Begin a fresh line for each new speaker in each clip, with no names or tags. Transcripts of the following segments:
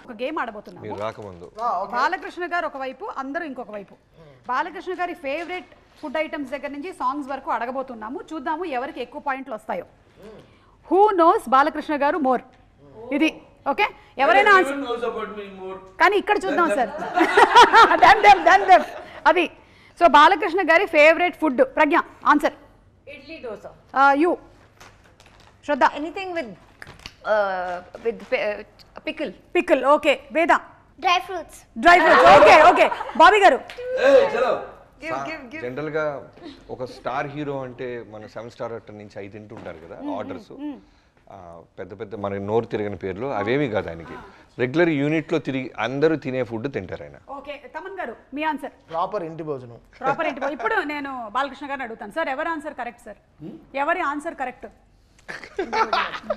ఒక గేమ్ ఆడబోతున్నాము.
మీరు రాకముందు
బాలకృష్ణ గారు ఒకవైపు, అందరూ ఇంకొక వైపు. బాలకృష్ణ గారి ఫేవరెట్ ఫుడ్ ఐటమ్స్ దగ్గర నుంచి సాంగ్స్ వరకు అడగబోతున్నాము. చూద్దాము ఎవరికి ఎక్కువ పాయింట్లు వస్తాయో. హూ నోస్ బాలకృష్ణ గారు మోర్, ఇది ఓకే. ఎవరైనా కానీ ఇక్కడ చూద్దాం సార్. అది సో బాలకృష్ణ గారి favourite food. Pragnya answer
idli dosa.
You Shraddha
anything with pickle.
Pickle okay. Veda
dry fruits.
Okay okay. Bobby గారు
జనరల్ గా ఒక స్టార్ హీరో అంటే మన 7 స్టార్ హోటల్ నుంచి 5 తింటుంటారు కదా ఆర్డర్స్. పెద్ద పెద్ద మన నోరు తిరగని పేర్లు అవేమి కాదు ఆయనకి. రెగ్యులర్ యూనిట్ లో తిరిగి అందరూ తినే ఫుడ్ తింటారు ఆయన.
ఓకే. తమన్ గారు మీ ఆన్సర్
ప్రాపర్ ఇంటి భోజనం.
ప్రాపర్ ఇంటి భోజనం. ఇప్పుడు నేను బాలకృష్ణ గారిని అడుగుతాను సార్, ఎవరి ఆన్సర్ కరెక్ట్ సార్? ఎవరి ఆన్సర్ కరెక్ట్?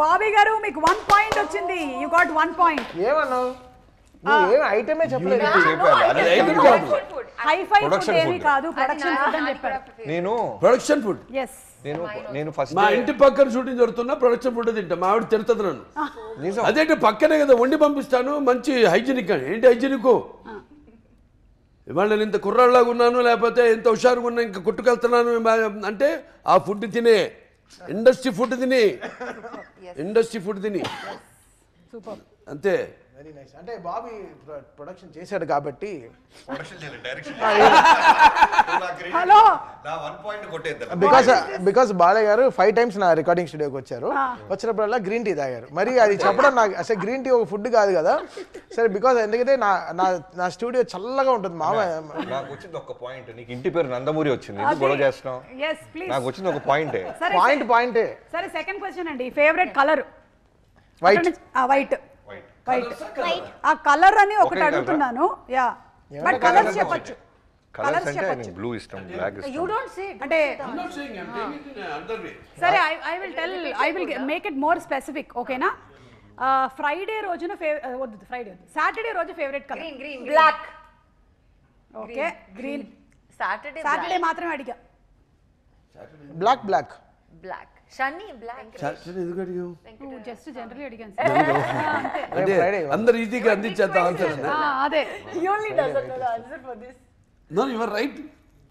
బాబీ గారు మీకు 1 పాయింట్ వచ్చింది. You got 1 point.
ఏమన్నావు? ఏం ఐటమే చెప్పలేదు.
హైఫై ఫుడ్ ఏమీ కాదు, ప్రొడక్షన్ ఫుడ్ అని చెప్పారు.
నేను
ప్రొడక్షన్ ఫుడ్.
yes
నేను ఫస్ట్
మా ఇంటి పక్కన షూటింగ్ జరుగుతున్నా ప్రొడక్షన్ ఫుడ్ తింటా. మా ఆవిడ తిడుతుంది నన్ను. అదేంటి పక్కనే కదా వండి పంపిస్తాను, మంచి హైజీనిక్ అని. ఏంటి హైజీనిక్? ఇవాళ నేను ఇంత కుర్రాళ్ళలాగా ఉన్నాను, లేకపోతే ఎంత హుషారుగా ఉన్నా, ఇంకా కొట్టుకెళ్తున్నాను అంటే ఆ ఫుడ్ తినే, ఇండస్ట్రీ ఫుడ్ తిని, ఇండస్ట్రీ ఫుడ్ తిని
సూపర్
అంతే.
Very nice. అంటే బాబీ ప్రొడక్షన్ చేశాడు కాబట్టి
హలో
బికాస్ బాలయ్య గారు 5 times నా రికార్డింగ్ స్టూడియోకి వచ్చారు. వచ్చినప్పుడల్లా గ్రీన్ టీ తాగారు. మరి అది చెప్పడం నాకు అసలు గ్రీన్ టీ ఒక ఫుడ్ కాదు కదా. సరే బికాస్ ఎందుకంటే నా స్టూడియో చల్లగా ఉంటుంది.
నాకు వచ్చింది ఒక పాయింట్. నీకు ఇంటి పేరు నందమూరి వచ్చింది, గొడవ చేస్తున్నావు.
yes please.
నాకు వచ్చింది ఒక పాయింటే.
పాయింటే.
సరే సెకండ్ క్వశ్చన్ అండి. Favourite colour?
White.
White white. ఆ కలర్ అని ఒకటి అడుగుతున్నాను. యా బట్ కలర్స్ చెప్పొచ్చు.
కలర్స్ అంటే నాకు బ్లూ ఇష్టం, బ్లాక్ ఇష్టం.
యు డోంట్ సే
అంటే సరే I will make it more specific ఓకేనా. ఫ్రైడే రోజున వద్దు, ఫ్రైడే వద్దు, సాటర్డే రోజు favourite colour?
Green black.
Okay green.
Saturday
మాత్రమే అడిగా.
Black black
Shanni black.
ఎందుకు అడిగావు?
జస్ట్ జనరల్లీ అడిగాను
అంటే అందరు ఈజీగా అందించేద్దాం ఆన్సర్.
అదే.
He only doesn't know the answer for this.
No, you are right.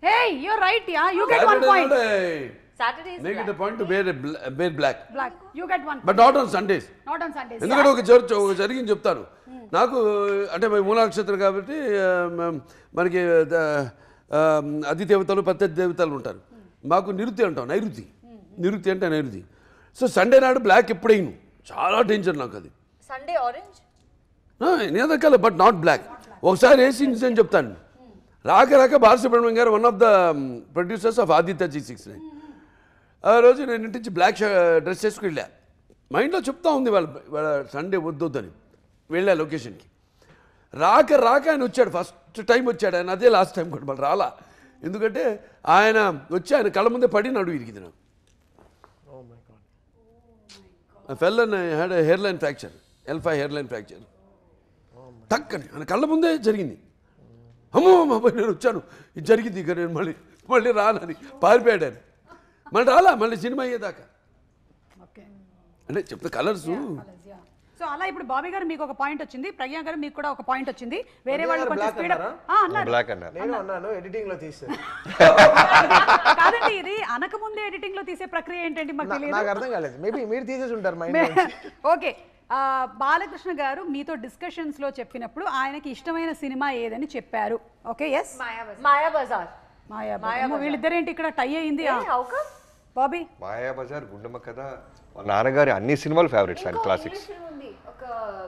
Hey, you're right. Yeah, you get 1 point.
Saturday is
Make it a point to wear black.
Black. You get 1.
But not on Sundays.
Not on Sundays.
ఎందుకంటే ఒక జరిగింది చెప్తాను. నాకు అంటే మూల నక్షత్రం కాబట్టి మనకి అతి దేవతలు ప్రత్యర్థి దేవతలు ఉంటారు. మాకు నిరుతి అంటాం, నిరుతి అంటే నైరుతి. సో సండే నాడు బ్లాక్ ఎప్పుడైనా చాలా డేంజర్ నాకు అది.
సండే ఆరెంజ్
నేనే కలర్ బట్ నాట్ బ్లాక్. ఒకసారి వేసి ఇన్సిడెంట్ చెప్తాను. రాక బాలసుబ్రహ్మణ్యం గారు one of the producers of Aditya G69. ఆ రోజు నేను ఇంటి నుంచి బ్లాక్ డ్రెస్ చేసుకుని వెళ్ళా. మైండ్లో చెప్తా ఉంది వాళ్ళ సండే వద్దని. వెళ్ళా లొకేషన్కి. రాక ఆయన వచ్చాడు. ఫస్ట్ టైం వచ్చాడు ఆయన. అదే లాస్ట్ టైం కూడా మళ్ళీ రాలా. ఎందుకంటే ఆయన వచ్చి ఆయన కళ్ళ ముందే పడి నడువు ఇరిగింది నాకు. Fell and had hairline fracture, L5 hairline fracture. టక్కని ఆయన కళ్ళ ముందే జరిగింది. అమ్మో నేను వచ్చాను, ఇది జరిగింది, ఇక నేను మళ్ళీ రానని పారిపోయాడు. మళ్ళీ రాలా, మళ్ళీ సినిమా అయ్యేదాకా. అంటే చెప్తే కలర్స్.
సో అలా ఇప్పుడు బాబీ గారు మీకు ఒక పాయింట్ వచ్చింది, ప్రజ్ఞా గారు మీకు కూడా ఒక పాయింట్ వచ్చింది. వేరే వాళ్ళు కొంచెం స్పీడ్ అన్నారు.
బ్లాక్ అన్నారు.
నేను అన్నాను ఎడిటింగ్ లో తీస్తే.
కాదండి, ఇది అనక ముందే ఎడిటింగ్ లో తీసే ప్రక్రియ ఏంటంటే మాకు తెలియదు.
నాకు అర్థం కాలేదు. మేబీ మీరు తీసేసి ఉంటారు మైండ్ నుంచి.
ఓకే. బాలకృష్ణ గారు మీతో డిస్కషన్స్ లో చెప్పినప్పుడు ఆయనకి ఇష్టమైన సినిమా ఏదని చెప్పారు. Okay yes
Mayabazar.
వీళ్ళిద్దరేంటి ఇక్కడ టై అయింది? బాబీ
మాయాబజార్, గుండమ్మ కథ, నాన్నగారి అన్ని సినిమాలు ఫేవరెట్స్ అండ్ క్లాసిక్స్.
ఒక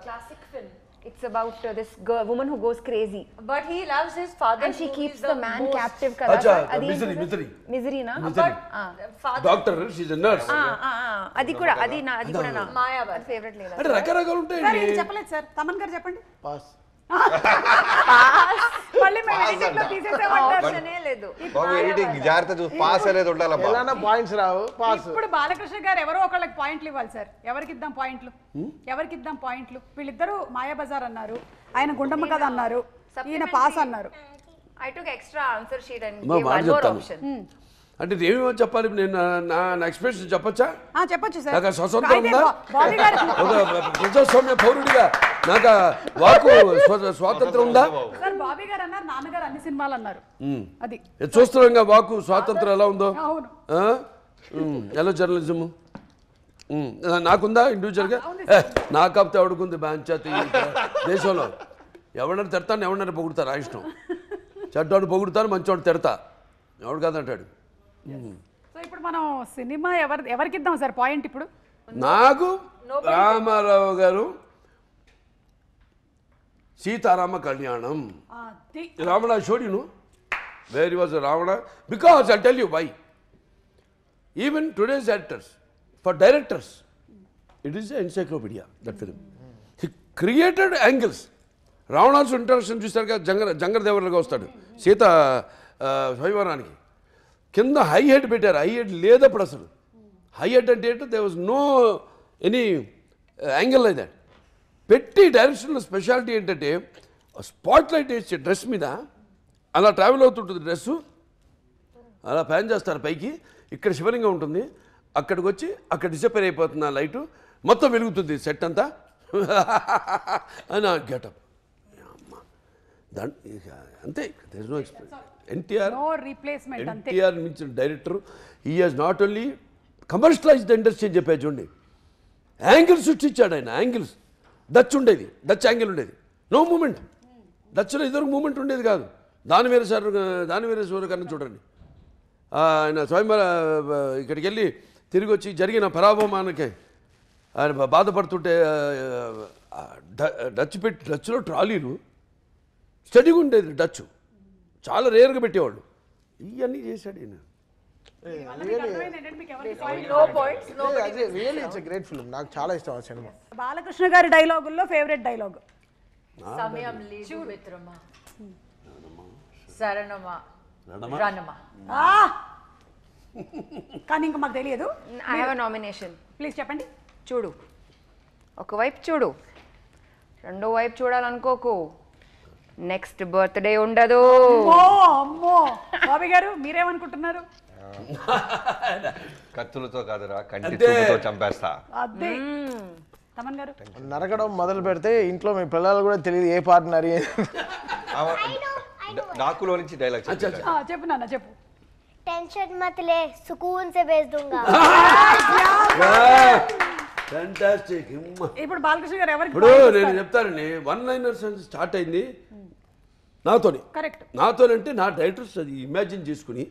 classic film.
It's about this girl, woman who goes crazy.
But he loves his father.
And she keeps the man captive.
Misery
na?
Doctor, she's a nurse.
Adi kuda na.
Mayavar
favorite lela.
అంటే రకరకాలు ఉంటాయి.
Sir ఇది చెప్పలేదు sir. Thaman గారు చెప్పండి.
Pass.
మళ్ళీ మేము editing లో తీసేసేమంటారు.
లేదు.
బాబు ఎడిటింగ్ జాగ్రత్త చూసి పాస్ అనేది ఉండాలబ్బా.
ఎలానా పాయింట్స్ రావు, పాస్.
ఇప్పుడు బాలకృష్ణ గారు ఎవరో ఒకళ్ళకి పాయింట్లు ఇవ్వాలి సార్. ఎవరికి ఇద్దాం పాయింట్లు? వీళ్ళిద్దరూ మాయాబజార్ అన్నారు, ఆయన గుండమ్మ కథ అన్నారు, ఈయన పాస్ అన్నారు.
I took extra answer sheet and gave one more option.
అంటే ఏమేమో చెప్పాలి నేను నా ఎక్స్ప్రెషన్ చెప్పొచ్చా?
చెప్పొచ్చు సార్.
నాకు స్వతంత్రం ఉందా?
బాబీ గారు
ఒక ప్రజాస్వామ్య పౌరుడిగా నాకు వాకు స్వాతంత్రం ఉందా?
సార్ బాబీ గారు అన్నారు, నాన్నగారు అన్ని సినిమాలు అన్నారు. అది
చూస్తున్నాం వాకు స్వాతంత్రం ఎలా ఉందో.
అవును.
ఎలా జర్నలిజము నాకుందా ఇండివిజువల్గా? నా కాకపోతే ఎవడుకుంది పంచాయతీ దేశంలో. ఎవడన్నా తిడతాను, ఎవడన్నా పొగుడుతారు, ఆ ఇష్టం. చెడ్డవాడు పొగుడుతాను, మంచివాడు తిడతా, ఎవడు కాదంటాడు.
సో ఇప్పుడు మనం సినిమా ఎవరికి ఇద్దాం సార్ పాయింట్? ఇప్పుడు
నాకు రామారావు గారు Seetharama Kalyanam. Ravana showed you where was Ravana because I tell you why. Even today's actors for directors it is encyclopedia that film. He created angles. రావణాసు ఇంట్రడక్షన్ చూస్తారు కదా, జంగరదేవర్లుగా వస్తాడు సీత స్వయంవరానికి. కింద హై హెడ్ పెట్టారు, హై హెడ్ లేదప్పుడు అసలు. హై హెడ్ అంటే ఏంటో they was no any angle like that. పెట్టి డైరెక్షన్లో స్పెషాలిటీ ఏంటంటే స్పాట్ లైట్ వేసే డ్రెస్ మీద అలా ట్రావెల్ అవుతుంటుంది డ్రెస్సు, అలా ప్యాన్ చేస్తారు పైకి. ఇక్కడ శివలింగం ఉంటుంది, అక్కడికి వచ్చి అక్కడ డిసపేర్ అయిపోతుంది ఆ లైటు, మొత్తం వెలుగుతుంది సెట్ అంతా అని ఆ గెటప్. అంతే, ఎన్టీఆర్ మించిన director. He has not only commercialise the industry అని చెప్పారు చూడండి, యాంగిల్ సృష్టించాడు ఆయన. యాంగిల్స్ డచ్ ఉండేది, డచ్ యాంగిల్ ఉండేది, నో మూమెంట్. డచ్లో ఇద్దరు మూమెంట్ ఉండేది కాదు. దానివీర సూర్యకర్ణ చూడండి, ఆయన స్వయంవర ఇక్కడికి వెళ్ళి తిరిగి వచ్చి జరిగిన పరాభవమానికి ఆయన బాధపడుతుంటే డచ్లో ట్రాలీలు స్టడీగా ఉండేది. డచ్ చాలా రేర్గా పెట్టేవాళ్ళు. ఇవన్నీ చేశాడు ఈయన.
గ్రేట్ ఫిల్మ్, నాకు చాలా ఇష్టం ఆ సినిమా.
బాలకృష్ణ గారి డైలాగుల్లో ఫేవరెట్ డైలాగ్?
సమయం లేదు మిత్రమా, శరణమా, రణమా.
కానీ ఇంకా మాకు తెలియదు.
I have a nomination.
Please చెప్పండి.
చూడు, ఒకవైపు చూడు, రెండో వైపు చూడాలనుకోకు, నెక్స్ట్ బర్త్డే ఉండదు.
అమ్మో బాబీ గారు మీరేమనుకుంటున్నారు?
కత్తులతో కాదురా, కంటి చూపుతో చంపేస్తా.
అదే తమన్ గారు
నరకడం మొదలు పెడితే ఇంట్లో మీ పిల్లలు కూడా తెలియదు ఏ పార్ట్నర్.
డాకులో నుంచి డైలాగ్
చెప్పు నాన్న, చెప్పు.
टेंशन मत ले, सुकून से भेज दूंगा.
ఫ్యాంటాస్టిక్.
ఇప్పుడు బాలకృష్ణ గారు ఎవరికి?
ఇప్పుడు నేను చెప్తానండి, వన్ లైనర్స్ స్టార్ట్ అయింది నాతోని.
కరెక్ట్.
నాతోనంటే నా డైరెక్టర్స్ అది ఇమాజిన్ చేసుకుని,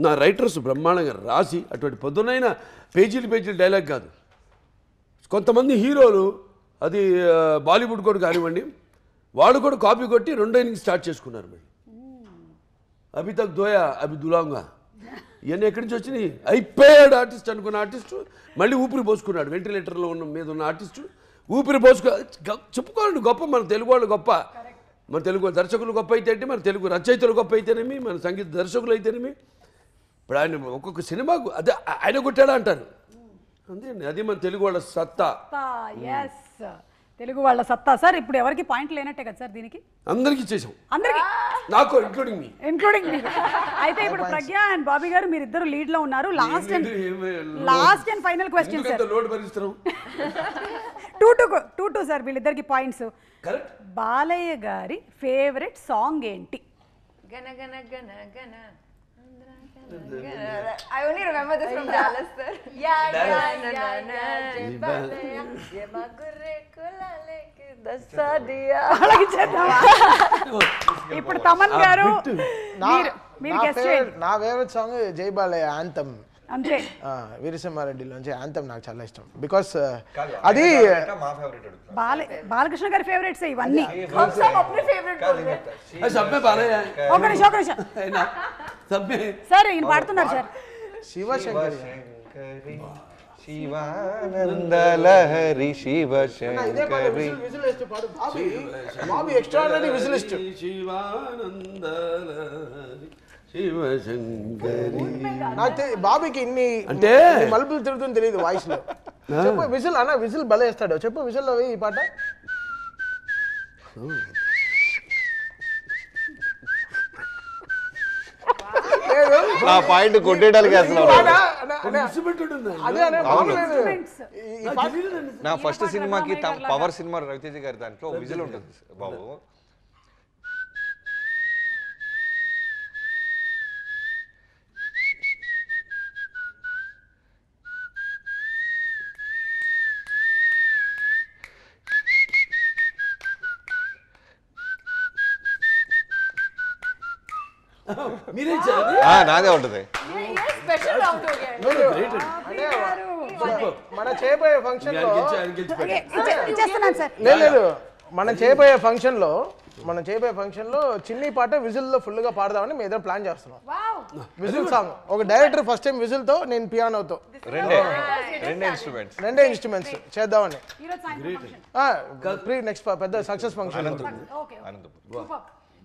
నా రైటర్స్ బ్రహ్మాండంగా రాసి, అటువంటి పొద్దునైన పేజీలు డైలాగ్ కాదు. కొంతమంది హీరోలు అది బాలీవుడ్ కూడా కానివ్వండి, వాళ్ళు కూడా కాపీ కొట్టి రెండో ఇన్నింగ్స్ స్టార్ట్ చేసుకున్నారు. మరి అభి తక్ దోయా అభి దులాంగా ఇవన్నీ ఎక్కడి నుంచి వచ్చినాయి? అయిపోయాడు ఆర్టిస్ట్ అనుకున్న ఆర్టిస్టు మళ్ళీ ఊపిరి పోసుకున్నాడు. వెంటిలేటర్లో ఉన్న మీద ఉన్న ఆర్టిస్టు ఊపిరి చెప్పుకోవాలండి గొప్ప. మన తెలుగు వాళ్ళు గొప్ప, మన తెలుగు దర్శకులు గొప్ప అయితే అంటే, మన తెలుగు రచయితలు గొప్ప అయితేనేమి, మన సంగీత దర్శకులు అయితేనేమి. ఇప్పుడు ఆయన ఒక్కొక్క సినిమాకు అదే ఆయన కొట్టాడా అంటారు. అంతే, అది మన తెలుగు వాళ్ళ సత్తా.
తెలుగు వాళ్ళ సత్తా. సార్ ఇప్పుడు ఎవరికి పాయింట్ లేనట్టే కదా సార్ దీనికి?
అందరికీ చేసాం,
అందరికి,
నాకు ఇంక్లూడింగ్ మీ.
అయితే ఇప్పుడు ప్రజ్ఞ అండ్ బాబీ గారు మీరిద్దరు లీడ్ లో ఉన్నారు. Last and final question sir.
Load భరిస్తున్నాం.
2-2 సార్ వీళ్ళిద్దరికి పాయింట్స్. బాలయ్య గారి ఫేవరెట్ సాంగ్ ఏంటి?
గన గన గన గన. I only remember this from Dallas, sir.
ఇప్పుడు తమన్ గారు మీరు గెస్ట్ చేయండి.
నా ఫేవరెట్ సాంగ్ జై బాలయ్య యాంథమ్.
అంతే,
వీరసింహారెడ్డిలోంచి యాంథమ్ నాకు చాలా ఇష్టం. బికాస్ అది
బాలకృష్ణ గారి ఫేవరెట్స్ ఇవన్నీ. ఒక నిమిషం సార్, ఈయన పాడుతున్నారు సార్.
శివశంకరి
శివానందలహరి శివశంకరి.
బాబీ ఎక్స్ట్రాఆర్డినరీ విజిలిస్ట్.
శివశంకరి.
నాకు బాబీకి ఇన్ని అంటే మలుపులు తిరుగుతుంది తెలియదు వాయిస్ లో. చెప్పు విజిల్ అన్న, విజిల్ భలే వేస్తాడు. చెప్పు విజిల్ లో ఈ పాట.
నా పాయింట్ కొట్టేయడానికి వేస్తున్నావు
ఇన్స్ట్రుమెంట్ ఉంది.
అదే అనే మామూలు లేదు.
నాకు తెలియదండి.
నా ఫస్ట్ సినిమాకి పవర్ సినిమా రవితేజ గారి దాంట్లో విజిల్ ఉంటుంది బాబు.
మీరే ఇచ్చారు అది?
నాదే ఉంటుంది.
స్పెషల్ రౌండ్ हो गया
Great అండి.
మన చేయబోయే ఫంక్షన్ లో
ఆయన గెలిచిపోయాడు.
ఇచ్చేస్తున్నాను సార్.
లేదు మనం చేయబోయే ఫంక్షన్ లో చిన్ని పాట విజిల్ లో ఫుల్ గా పాడదామని మేము ఏదో ప్లాన్ చేస్తున్నాం. విజిల్ సాంగ్ ఒక డైరెక్టర్ ఫస్ట్ టైం విజిల్ తో నేను పియానోతో రెండే ఇన్స్ట్రుమెంట్స్ చేద్దామని.
ఈరోజు సాయంత్రం
ప్రీ నెక్స్ట్ పెద్ద సక్సెస్ ఫంక్షన్.
ఓకే.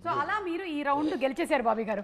సో అలా మీరు ఈ రౌండ్ గెలిచేశారు బాబీ గారు.